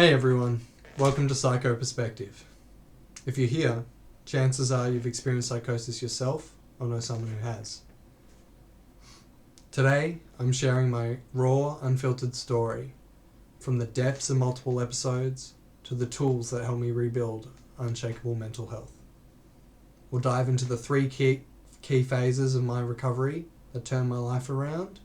Hey everyone, welcome to Psycho Perspective. If you're here, chances are you've experienced psychosis yourself or know someone who has. Today, I'm sharing my raw, unfiltered story, from the depths of multiple episodes to the tools that help me rebuild unshakable mental health. We'll dive into the three key phases of my recovery that turned my life around,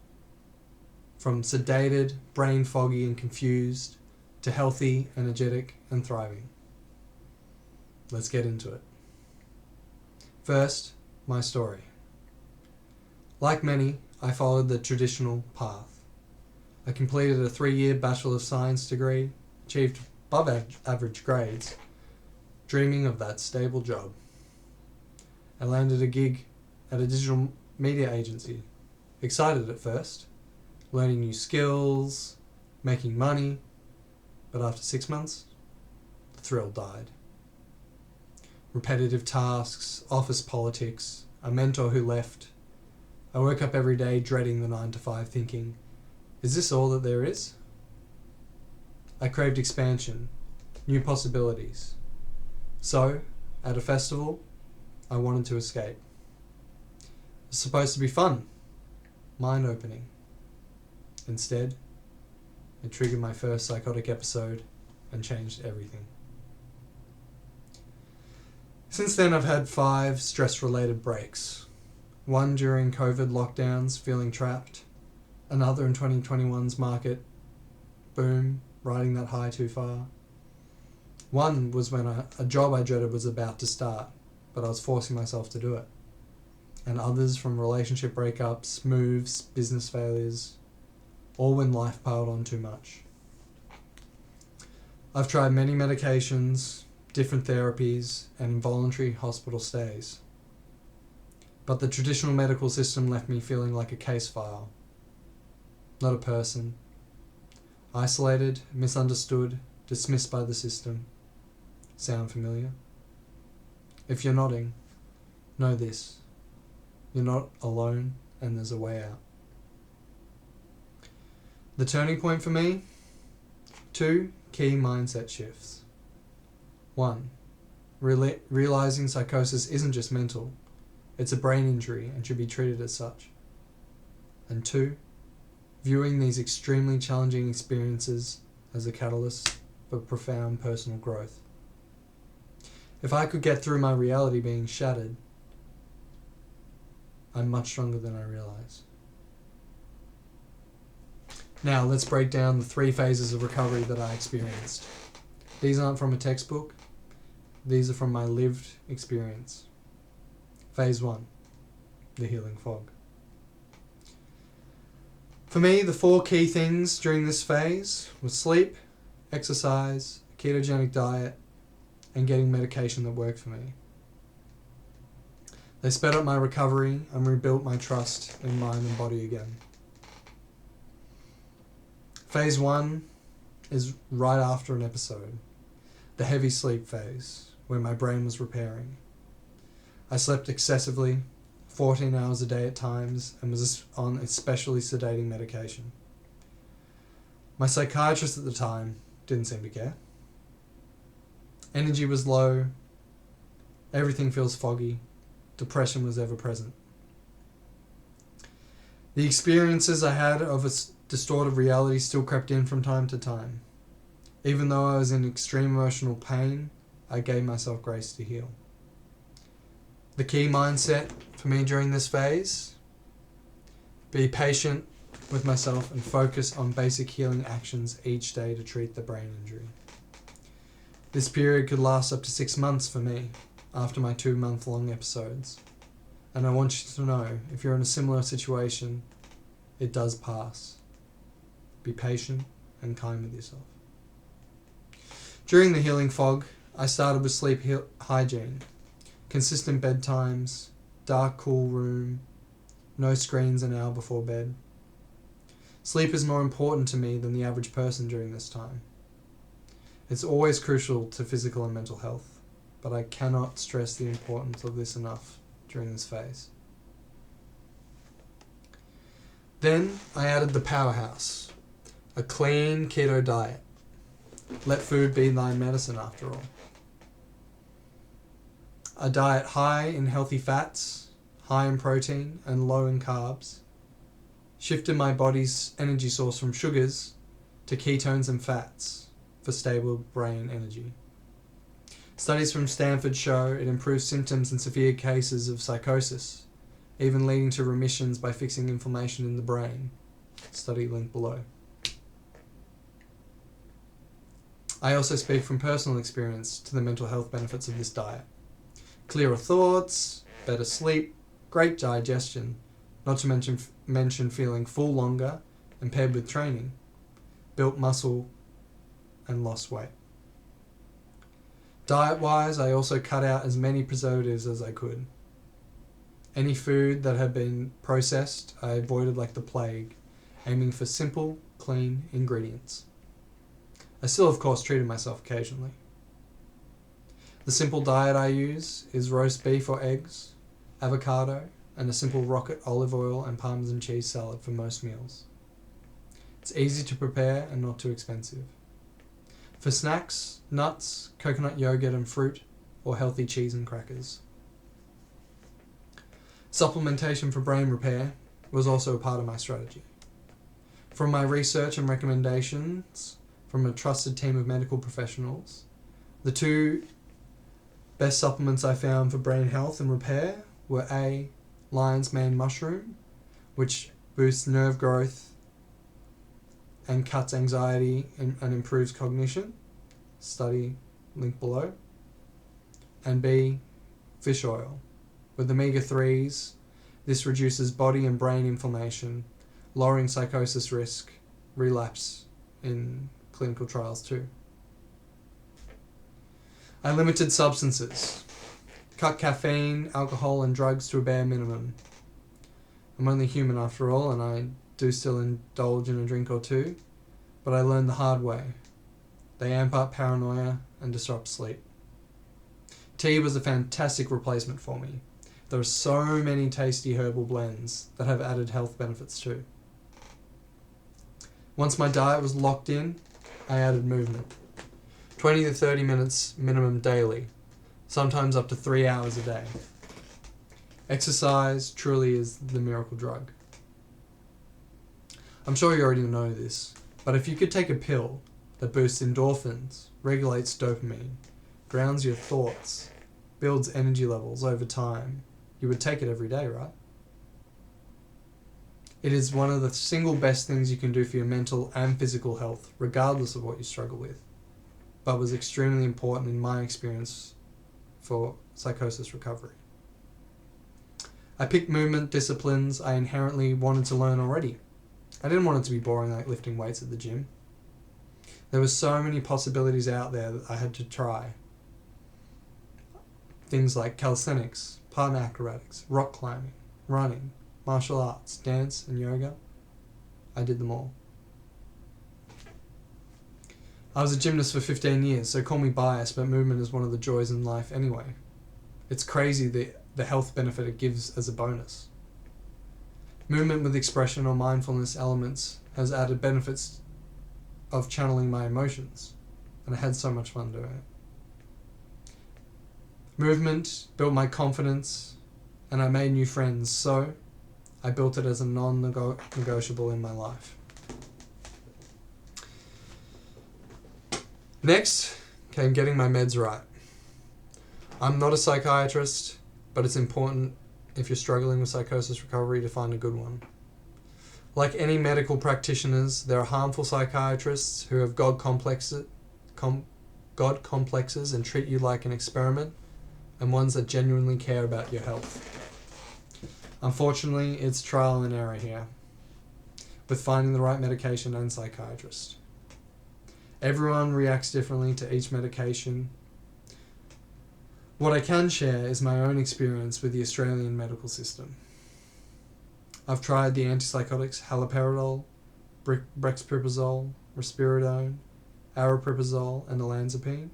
from sedated, brain foggy and confused, to healthy, energetic, and thriving. Let's get into it. First, my story. Like many, I followed the traditional path. I completed a 3-year Bachelor of Science degree, achieved above average grades, dreaming of that stable job. I landed a gig at a digital media agency. Excited at first, learning new skills, making money, but after 6 months, the thrill died. Repetitive tasks, office politics, a mentor who left. I woke up every day dreading the 9 to 5, thinking, is this all that there is? I craved expansion, new possibilities. So, at a festival, I wanted to escape. It was supposed to be fun, mind-opening. Instead, it triggered my first psychotic episode and changed everything. Since then, I've had 5 stress-related breaks. One during COVID lockdowns, feeling trapped. Another in 2021's market boom, riding that high too far. One was when a job I dreaded was about to start, but I was forcing myself to do it. And others from relationship breakups, moves, business failures, all when life piled on too much. I've tried many medications, different therapies, and involuntary hospital stays. But the traditional medical system left me feeling like a case file, not a person. Isolated, misunderstood, dismissed by the system. Sound familiar? If you're nodding, know this. You're not alone, and there's a way out. The turning point for me? 2 key mindset shifts. 1. Realizing psychosis isn't just mental. It's a brain injury and should be treated as such. And 2. Viewing these extremely challenging experiences as a catalyst for profound personal growth. If I could get through my reality being shattered, I'm much stronger than I realize. Now, let's break down the 3 phases of recovery that I experienced. These aren't from a textbook. These are from my lived experience. Phase 1, the healing fog. For me, the 4 key things during this phase were sleep, exercise, a ketogenic diet, and getting medication that worked for me. They sped up my recovery and rebuilt my trust in mind and body again. Phase 1 is right after an episode, the heavy sleep phase, where my brain was repairing. I slept excessively, 14 hours a day at times, and was on especially sedating medication. My psychiatrist at the time didn't seem to care. Energy was low, everything feels foggy, depression was ever present. The experiences I had of a distorted reality still crept in from time to time. Even though I was in extreme emotional pain, I gave myself grace to heal. The key mindset for me during this phase: be patient with myself and focus on basic healing actions each day to treat the brain injury. This period could last up to 6 months for me after my 2-month-long episodes. And I want you to know, if you're in a similar situation, it does pass. Be patient and kind with yourself. During the healing fog, I started with sleep hygiene, consistent bedtimes, dark, cool room, no screens an hour before bed. Sleep is more important to me than the average person during this time. It's always crucial to physical and mental health, but I cannot stress the importance of this enough during this phase. Then I added the powerhouse, a clean keto diet. Let food be thine medicine after all. A diet high in healthy fats, high in protein, and low in carbs shifted my body's energy source from sugars to ketones and fats for stable brain energy. Studies from Stanford show it improves symptoms in severe cases of psychosis, even leading to remissions by fixing inflammation in the brain. Study link below. I also speak from personal experience to the mental health benefits of this diet. Clearer thoughts, better sleep, great digestion, not to mention feeling full longer and paired with training, built muscle and lost weight. Diet-wise, I also cut out as many preservatives as I could. Any food that had been processed, I avoided like the plague, aiming for simple, clean ingredients. I still, of course, treated myself occasionally. The simple diet I use is roast beef or eggs, avocado, and a simple rocket olive oil and Parmesan cheese salad for most meals. It's easy to prepare and not too expensive. For snacks, nuts, coconut yogurt and fruit, or healthy cheese and crackers. Supplementation for brain repair was also a part of my strategy. From my research and recommendations from a trusted team of medical professionals, the two best supplements I found for brain health and repair were A, lion's mane mushroom, which boosts nerve growth and cuts anxiety and improves cognition. Study link below. And B, fish oil. With omega-3s, this reduces body and brain inflammation, lowering psychosis risk, relapse in clinical trials too. I limited substances. Cut caffeine, alcohol and drugs to a bare minimum. I'm only human after all, and I do still indulge in a drink or two, but I learned the hard way. They amp up paranoia and disrupt sleep. Tea was a fantastic replacement for me. There are so many tasty herbal blends that have added health benefits too. Once my diet was locked in, I added movement. 20 to 30 minutes minimum daily, sometimes up to 3 hours a day. Exercise truly is the miracle drug. I'm sure you already know this, but if you could take a pill that boosts endorphins, regulates dopamine, grounds your thoughts, builds energy levels over time, you would take it every day, right? It is one of the single best things you can do for your mental and physical health, regardless of what you struggle with, but was extremely important in my experience for psychosis recovery. I picked movement disciplines I inherently wanted to learn already. I didn't want it to be boring like lifting weights at the gym. There were so many possibilities out there that I had to try. Things like calisthenics, partner acrobatics, rock climbing, running, martial arts, dance, and yoga. I did them all. I was a gymnast for 15 years, so call me biased, but movement is one of the joys in life anyway. It's crazy the health benefit it gives as a bonus. Movement with expression or mindfulness elements has added benefits of channeling my emotions, and I had so much fun doing it. Movement built my confidence, and I made new friends, so I built it as a non-negotiable in my life. Next came getting my meds right. I'm not a psychiatrist, but it's important if you're struggling with psychosis recovery to find a good one. Like any medical practitioners, there are harmful psychiatrists who have God complexes and treat you like an experiment, and ones that genuinely care about your health. Unfortunately, it's trial and error here, with finding the right medication and psychiatrist. Everyone reacts differently to each medication. What I can share is my own experience with the Australian medical system. I've tried the antipsychotics haloperidol, brexpiprazole, risperidone, aripiprazole, and olanzapine,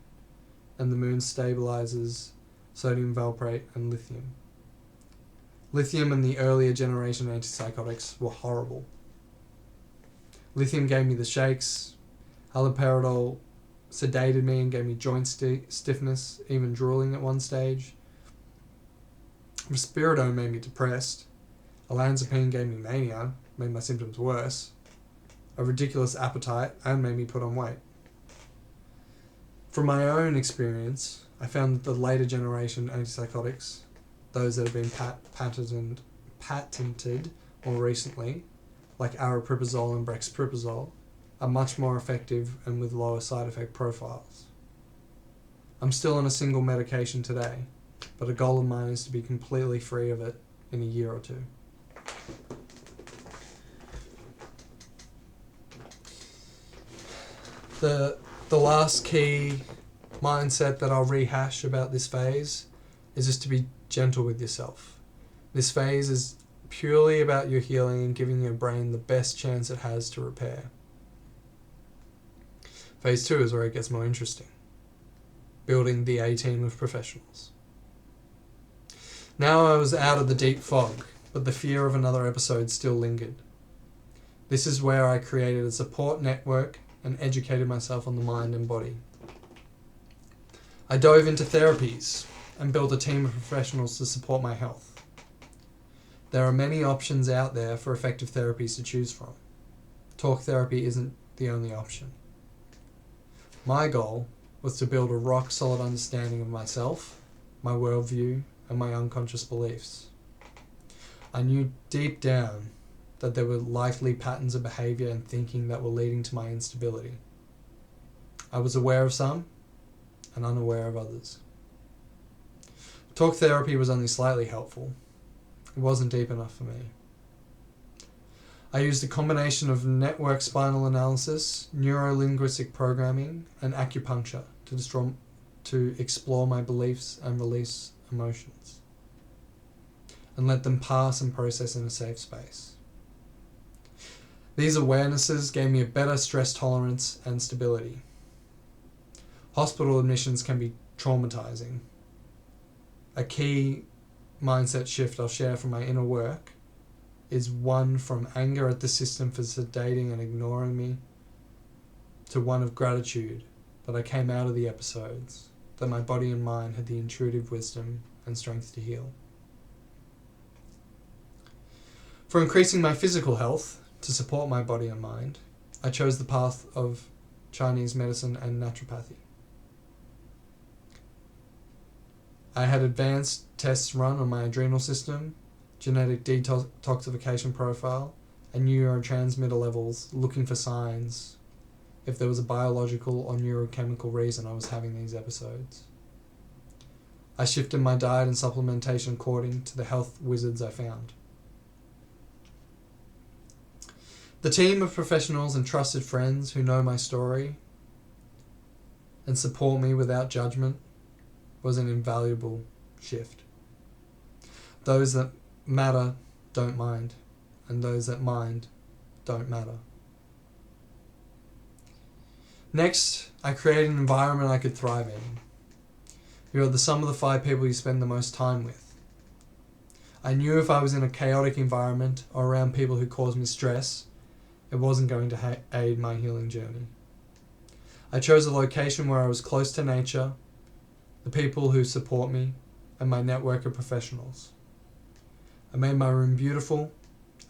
and the moon stabilizers, sodium valproate, and lithium. Lithium and the earlier generation antipsychotics were horrible. Lithium gave me the shakes, haloperidol sedated me and gave me joint stiffness, even drooling at one stage. Risperidone made me depressed. Olanzapine gave me mania, made my symptoms worse. A ridiculous appetite, and made me put on weight. From my own experience, I found that the later generation antipsychotics, those that have been patented more recently, like aripiprazole and brexpiprazole, are much more effective and with lower side effect profiles. I'm still on a single medication today, but a goal of mine is to be completely free of it in a year or two. The last key mindset that I'll rehash about this phase is just to be gentle with yourself. This phase is purely about your healing and giving your brain the best chance it has to repair. Phase 2 is where it gets more interesting. Building the A-team of professionals. Now I was out of the deep fog, but the fear of another episode still lingered. This is where I created a support network and educated myself on the mind and body. I dove into therapies and built a team of professionals to support my health. There are many options out there for effective therapies to choose from. Talk therapy isn't the only option. My goal was to build a rock-solid understanding of myself, my worldview, and my unconscious beliefs. I knew deep down that there were likely patterns of behavior and thinking that were leading to my instability. I was aware of some and unaware of others. Talk therapy was only slightly helpful. It wasn't deep enough for me. I used a combination of network spinal analysis, neuro-linguistic programming, and acupuncture to explore my beliefs and release emotions, and let them pass and process in a safe space. These awarenesses gave me a better stress tolerance and stability. Hospital admissions can be traumatizing. A key mindset shift I'll share from my inner work is one from anger at the system for sedating and ignoring me to one of gratitude that I came out of the episodes, that my body and mind had the intuitive wisdom and strength to heal. For increasing my physical health, to support my body and mind, I chose the path of Chinese medicine and naturopathy. I had advanced tests run on my adrenal system, genetic detoxification profile, and neurotransmitter levels, looking for signs if there was a biological or neurochemical reason I was having these episodes. I shifted my diet and supplementation according to the health wizards I found. The team of professionals and trusted friends who know my story and support me without judgment was an invaluable shift. Those that matter don't mind, and those that mind don't matter. Next, I created an environment I could thrive in. You are the sum of the 5 people you spend the most time with. I knew if I was in a chaotic environment or around people who caused me stress, it wasn't going to aid my healing journey. I chose a location where I was close to nature, the people who support me, and my network of professionals. I made my room beautiful,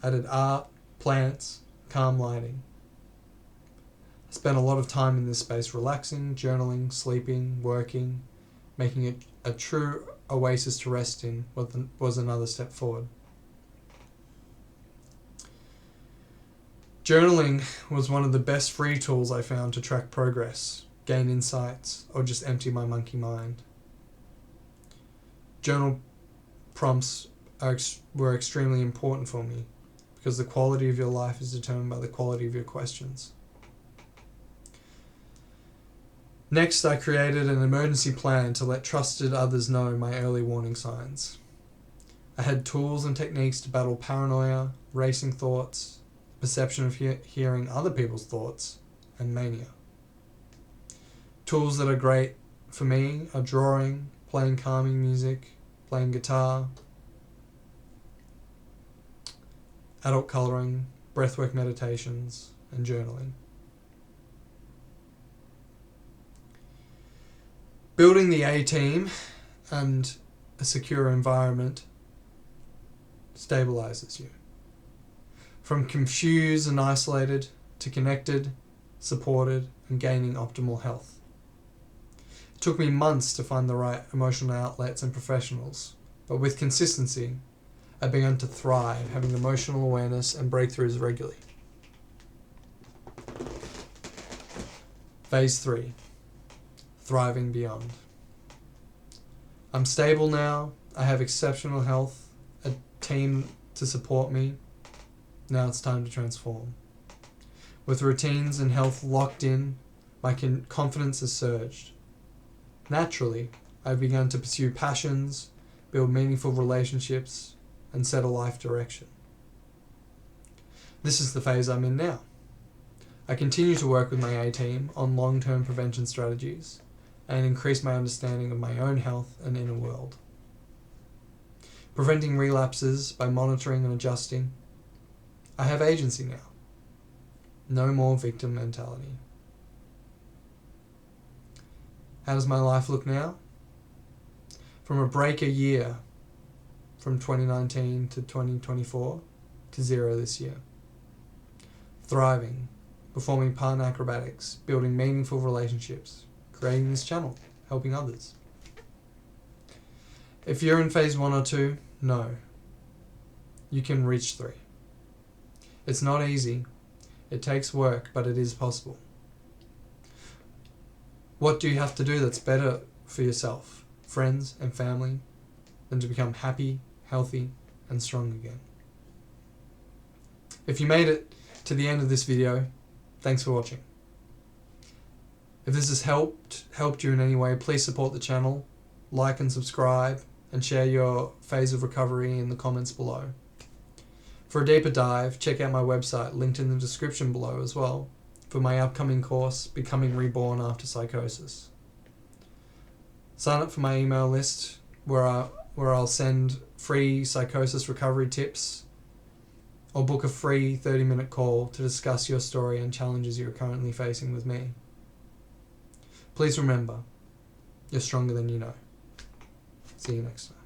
added art, plants, calm lighting. I spent a lot of time in this space relaxing, journaling, sleeping, working, making it a true oasis to rest in was another step forward. Journaling was one of the best free tools I found to track progress, gain insights, or just empty my monkey mind. Journal prompts were extremely important for me because the quality of your life is determined by the quality of your questions. Next, I created an emergency plan to let trusted others know my early warning signs. I had tools and techniques to battle paranoia, racing thoughts, perception of hearing other people's thoughts, and mania. Tools that are great for me are drawing, playing calming music, playing guitar, adult colouring, breathwork meditations, and journaling. Building the A-team and a secure environment stabilizes you. From confused and isolated to connected, supported, and gaining optimal health. It took me months to find the right emotional outlets and professionals, but with consistency, I began to thrive, having emotional awareness and breakthroughs regularly. Phase 3. Thriving beyond. I'm stable now, I have exceptional health, a team to support me. Now it's time to transform. With routines and health locked in, my confidence has surged. Naturally, I've begun to pursue passions, build meaningful relationships, and set a life direction. This is the phase I'm in now. I continue to work with my A-team on long-term prevention strategies and increase my understanding of my own health and inner world. Preventing relapses by monitoring and adjusting. I have agency now. No more victim mentality. How does my life look now? From a break a year, from 2019 to 2024, to 0 this year. Thriving, performing partner acrobatics, building meaningful relationships, creating this channel, helping others. If you're in phase 1 or 2, no. You can reach 3. It's not easy. It takes work, but it is possible. What do you have to do that's better for yourself, friends, and family than to become happy, healthy, and strong again? If you made it to the end of this video, thanks for watching. If this has helped you in any way, please support the channel, like and subscribe, and share your phase of recovery in the comments below. For a deeper dive, check out my website, linked in the description below as well, for my upcoming course, Becoming Reborn After Psychosis. Sign up for my email list, where I'll send free psychosis recovery tips, or book a free 30-minute call to discuss your story and challenges you're currently facing with me. Please remember, you're stronger than you know. See you next time.